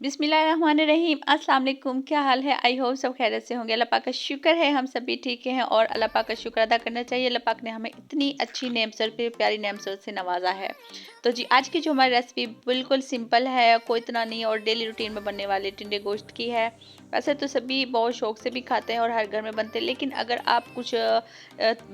बिस्मिल्लाहिर्रहमानिर्रहीम। अस्सलाम वालेकुम। क्या हाल है? आई होप सब खैरियत से होंगे। अल्लाह पाक का शुक्र है हम सभी ठीक हैं और अल्लाह पाक का शुक्र अदा करना चाहिए। अल्लाह पाक ने हमें इतनी अच्छी नेमसर पे प्यारी नेमसर से नवाजा है। तो जी आज की जो हमारी रेसिपी बिल्कुल सिंपल है, कोई इतना नहीं और डेली रूटीन में बनने वाले टिंडे गोश्त की है। वैसे तो सभी बहुत शौक से भी खाते हैं और हर घर में बनते हैं, लेकिन अगर आप कुछ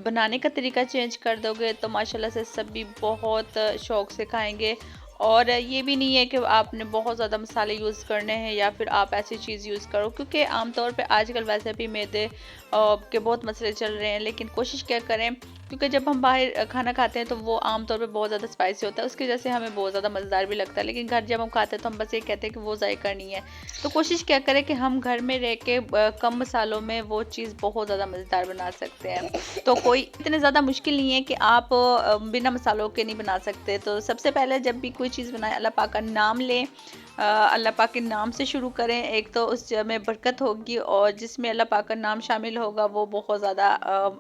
बनाने का तरीका चेंज कर दोगे तो माशाल्लाह से सभी बहुत शौक से खाएंगे। और ये भी नहीं है कि आपने बहुत ज़्यादा मसाले यूज़ करने हैं या फिर आप ऐसी चीज़ यूज़ करो, क्योंकि आमतौर पे आजकल वैसे भी मैदे के बहुत मसले चल रहे हैं। लेकिन कोशिश क्या करें, क्योंकि जब हम बाहर खाना खाते हैं तो वो आमतौर पे बहुत ज़्यादा स्पाइसी होता है, उसकी वजह से हमें बहुत ज़्यादा मज़ेदार भी लगता है। लेकिन घर जब हम खाते हैं तो हम बस ये कहते हैं कि वो जायका नहीं है। तो कोशिश क्या करें कि हम घर में रह के कम मसालों में वो चीज़ बहुत ज़्यादा मज़ेदार बना सकते हैं। तो कोई इतने ज़्यादा मुश्किल नहीं है कि आप बिना मसालों के नहीं बना सकते। तो सबसे पहले जब भी कोई चीज़ बनाएं, अल्लाह पाक का नाम लें, अल्लाह पाक के नाम से शुरू करें। एक तो उस में बरकत होगी और जिसमें अल्लाह पाक का नाम शामिल होगा वो बहुत ज़्यादा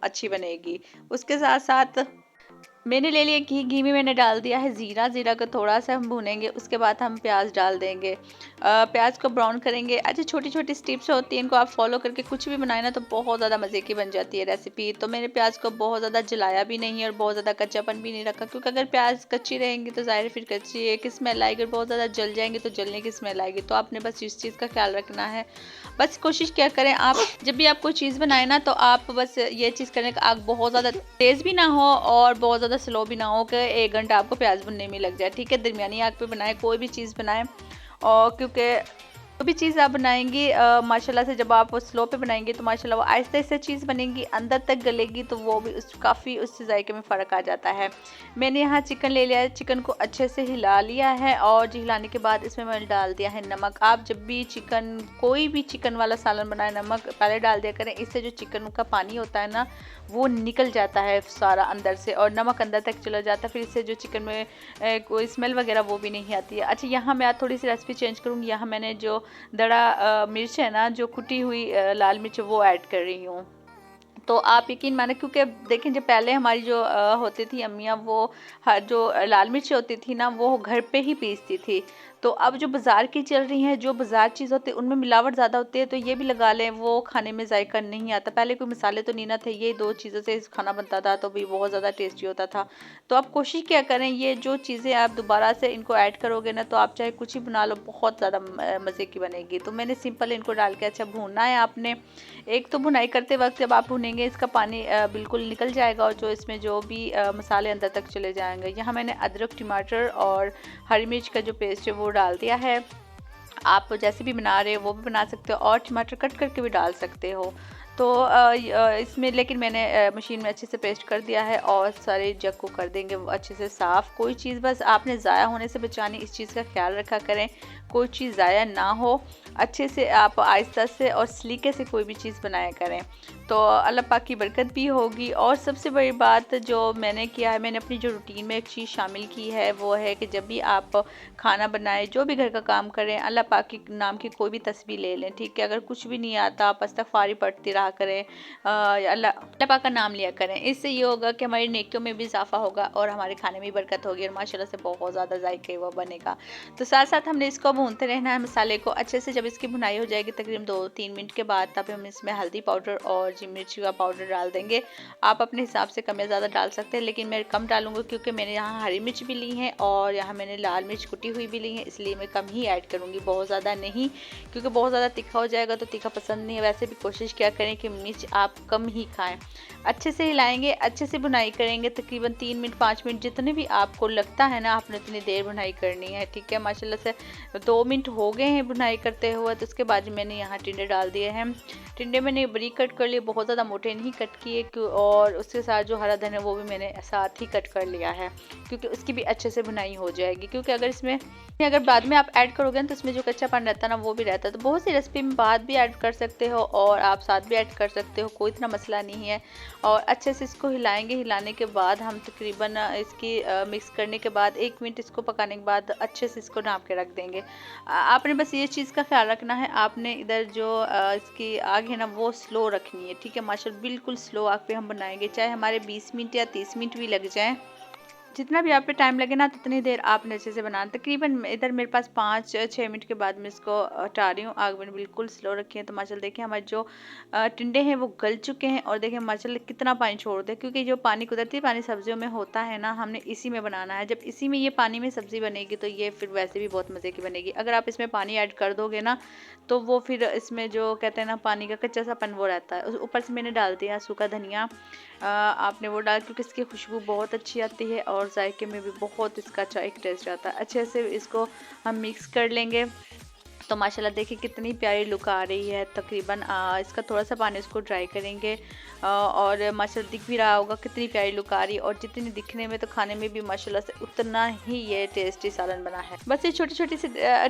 अच्छी बनेगी। उसके साथ साथ मैंने ले लिया घी। घी में मैंने डाल दिया है ज़ीरा। ज़ीरा को थोड़ा सा हम भूनेंगे, उसके बाद हम प्याज डाल देंगे। प्याज को ब्राउन करेंगे। अच्छा, छोटी छोटी स्टेप्स होती हैं, इनको आप फॉलो करके कुछ भी बनाए ना तो बहुत ज़्यादा मज़े की बन जाती है रेसिपी। तो मैंने प्याज को बहुत ज़्यादा जलाया भी नहीं है और बहुत ज़्यादा कच्चापन भी नहीं रखा, क्योंकि अगर प्याज कच्ची रहेंगी तो ज़ाहिर फिर कच्ची एक स्मेल आएगी, बहुत ज़्यादा जल जाएंगे तो जलने की स्मेल आएगी। तो आपने बस इस चीज़ का ख्याल रखना है। बस कोशिश क्या करें, आप जब भी आप कोई चीज़ बनाए ना तो आप बस ये चीज़ करें कि आग बहुत ज़्यादा तेज़ भी ना हो और बहुत ज़्यादा स्लो भी ना हो कि 1 घंटा आपको प्याज भुनने में लग जाए। ठीक है, दरमियानी आग पे बनाएं कोई भी चीज़ बनाएं। और क्योंकि जो भी चीज़ आप बनाएंगी माशाल्लाह से जब आप स्लो पे बनाएंगे तो माशाल्लाह वो आहिस्ते आहिस्ते चीज़ बनेगी, अंदर तक गलेगी, तो वो भी उस काफ़ी उससे जायके में फ़र्क आ जाता है। मैंने यहाँ चिकन ले लिया है, चिकन को अच्छे से हिला लिया है और हिलाने के बाद इसमें मैंने डाल दिया है नमक। आप जब भी चिकन कोई भी चिकन वाला सालन बनाए नमक पहले डाल दिया करें, इससे जो चिकन का पानी होता है ना वो निकल जाता है सारा अंदर से और नमक अंदर तक चला जाता है, फिर इससे जो चिकन में कोई स्मेल वगैरह वो भी नहीं आती है। अच्छा, यहाँ मैं आज थोड़ी सी रेसिपी चेंज करूँगी। यहाँ मैंने जो दड़ा मिर्च है ना, जो कुटी हुई लाल मिर्च वो ऐड कर रही हूँ। तो आप यकीन माने, क्योंकि देखें जब पहले हमारी जो होती थी अम्मियाँ, वो हर जो लाल मिर्च होती थी ना वो घर पे ही पीसती थी। तो अब जो बाज़ार की चल रही हैं, जो बाज़ार चीज़ होती है उनमें मिलावट ज़्यादा होती है, तो ये भी लगा लें वो खाने में जायका नहीं आता। पहले कोई मसाले तो नहीं ना थे, ये दो चीज़ों से खाना बनता था तो भी बहुत ज़्यादा टेस्टी होता था। तो आप कोशिश क्या करें, ये जो चीज़ें आप दोबारा से इनको ऐड करोगे ना तो आप चाहे कुछ ही बना लो बहुत ज़्यादा मज़े की बनेगी। तो मैंने सिंपल इनको डाल के अच्छा भूनना है आपने। एक तो भुनाई करते वक्त जब आप भुनेंगे इसका पानी बिल्कुल निकल जाएगा और जो इसमें जो भी मसाले अंदर तक चले जाएंगे। यहाँ मैंने अदरक, टमाटर और हरी मिर्च का जो पेस्ट है वो डाल दिया है। आप जैसे भी बना रहे हो वो भी बना सकते हो और टमाटर कट करके भी डाल सकते हो। तो इसमें लेकिन मैंने मशीन में अच्छे से पेस्ट कर दिया है और सारे जग को कर देंगे वो अच्छे से साफ़। कोई चीज़ बस आपने ज़ाया होने से बचानी, इस चीज़ का ख्याल रखा करें, कोई चीज़ ज़ाया ना हो। अच्छे से आप आहिस्ता से और सलीके से कोई भी चीज़ बनाया करें तो अल्लाह पाक की बरकत भी होगी। और सबसे बड़ी बात जो मैंने किया है, मैंने अपनी जो रूटीन में एक चीज़ शामिल की है वो है कि जब भी आप खाना बनाएं, जो भी घर का काम करें, अल्लाह पाक के नाम की कोई भी तस्बीह ले लें। ठीक है, अगर कुछ भी नहीं आता आप इस्तग़फ़ार पढ़ती रहा करें, अल्लाह पाक का नाम लिया करें। इससे ये होगा कि हमारी नेकियों में भी इजाफा होगा और हमारे खाने में भी बरकत होगी और माशाल्लाह से बहुत ज़्यादा जायके वो बनेगा। तो साथ साथ हमने इसको भूनते रहना है मसाले को अच्छे से। जब इसकी भुनाई हो जाएगी तकरीबन 2-3 मिनट के बाद, तब हम इसमें हल्दी पाउडर और जी मिर्ची का पाउडर डाल देंगे। आप अपने हिसाब से कम या ज़्यादा डाल सकते हैं, लेकिन मैं कम डालूंगी क्योंकि मैंने यहाँ हरी मिर्च भी ली है और यहाँ मैंने लाल मिर्च कुटी हुई भी ली है, इसलिए मैं कम ही ऐड करूँगी, बहुत ज़्यादा नहीं, क्योंकि बहुत ज़्यादा तीखा हो जाएगा तो तीखा पसंद नहीं है। वैसे भी कोशिश क्या करें कि मिर्च आप कम ही खाएँ। अच्छे से हिलाएंगे, अच्छे से बुनाई करेंगे, तकरीबन 3 मिनट 5 मिनट जितने भी आपको लगता है ना आपने उतनी देर बुनाई करनी है। ठीक है, माशाल्लाह से 2 मिनट हो गए हैं बुनाई करते हुए। तो उसके बाद मैंने यहाँ टिंडे डाल दिए हैं। टिंडे मैंने बरीक कट कर लिए, बहुत ज़्यादा मोटे नहीं कट किए, और उसके साथ जो हरा धनिया वो भी मैंने साथ ही कट कर लिया है, क्योंकि उसकी भी अच्छे से बुनाई हो जाएगी। क्योंकि अगर बाद में आप ऐड करोगे ना तो उसमें जो कच्चापन रहता है ना वो भी रहता है। तो बहुत सी रेसिपी में बाद भी ऐड कर सकते हो और आप साथ भी ऐड कर सकते हो, कोई इतना मसला नहीं है। और अच्छे से इसको हिलाएंगे। हिलाने के बाद हम तकरीबन इसकी मिक्स करने के बाद 1 मिनट इसको पकाने के बाद अच्छे से इसको ढाँप के रख देंगे। आपने बस ये चीज़ का ख्याल रखना है, आपने इधर जो इसकी आग है ना वो स्लो रखनी है। ठीक है, माशाल्लाह बिल्कुल स्लो आग पे हम बनाएंगे, चाहे हमारे 20 मिनट या 30 मिनट भी लग जाएँ। जितना भी आप पे टाइम लगे ना, तो उतनी देर आपने अच्छे से बनाना। तकरीबन इधर मेरे पास 5-6 मिनट के बाद मैं इसको हटा रही हूँ। आग मैंने बिल्कुल स्लो रखी है। तो माशाल्लाह देखिए हमारे जो टिंडे हैं वो गल चुके हैं, और देखिए माशाल्लाह कितना पानी छोड़ दे, क्योंकि जो पानी कुदरती पानी सब्जियों में होता है ना, हमने इसी में बनाना है। जब इसी में ये पानी में सब्जी बनेगी तो ये फिर वैसे भी बहुत मज़े की बनेगी। अगर आप इसमें पानी ऐड कर दोगे ना, तो वो फिर इसमें जो कहते हैं ना पानी का कच्चा सापन वो रहता है। ऊपर से मैंने डाल दिया सूखा धनिया। आपने वो डाल, क्योंकि इसकी खुशबू बहुत अच्छी आती है और जायके में भी बहुत इसका अच्छा एक टेस्ट आता है। अच्छे से इसको हम मिक्स कर लेंगे। तो माशाल्लाह देखिए कितनी प्यारी लुक आ रही है। तकरीबन इसका थोड़ा सा पानी इसको ड्राई करेंगे, और माशाल्लाह दिख भी रहा होगा कितनी प्यारी लुक आ रही है। और जितनी दिखने में तो खाने में भी माशाल्लाह से उतना ही ये टेस्टी सालन बना है। बस ये छोटी छोटी सी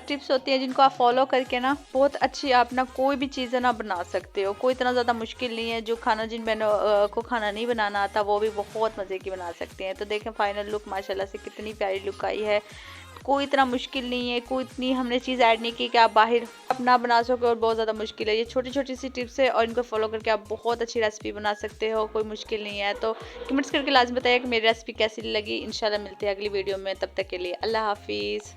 टिप्स होती हैं जिनको आप फॉलो करके ना बहुत अच्छी आप ना कोई भी चीज़ ना बना सकते हो। कोई इतना ज़्यादा मुश्किल नहीं है। जो खाना जिन बहनों को खाना नहीं बनाना आता वो भी बहुत मज़े की बना सकते हैं। तो देखें फाइनल लुक माशाल्लाह से कितनी प्यारी लुक आई है। कोई इतना मुश्किल नहीं है, कोई इतनी हमने चीज़ ऐड नहीं की कि आप बाहर अपना बना सको और बहुत ज़्यादा मुश्किल है। ये छोटी छोटी सी टिप्स है और इनको फॉलो करके आप बहुत अच्छी रेसिपी बना सकते हो, कोई मुश्किल नहीं है। तो कमेंट्स करके लाजमी बताइए कि मेरी रेसिपी कैसी लगी। इंशाल्लाह मिलते हैं अगली वीडियो में, तब तक के लिए अल्लाह हाफिज़।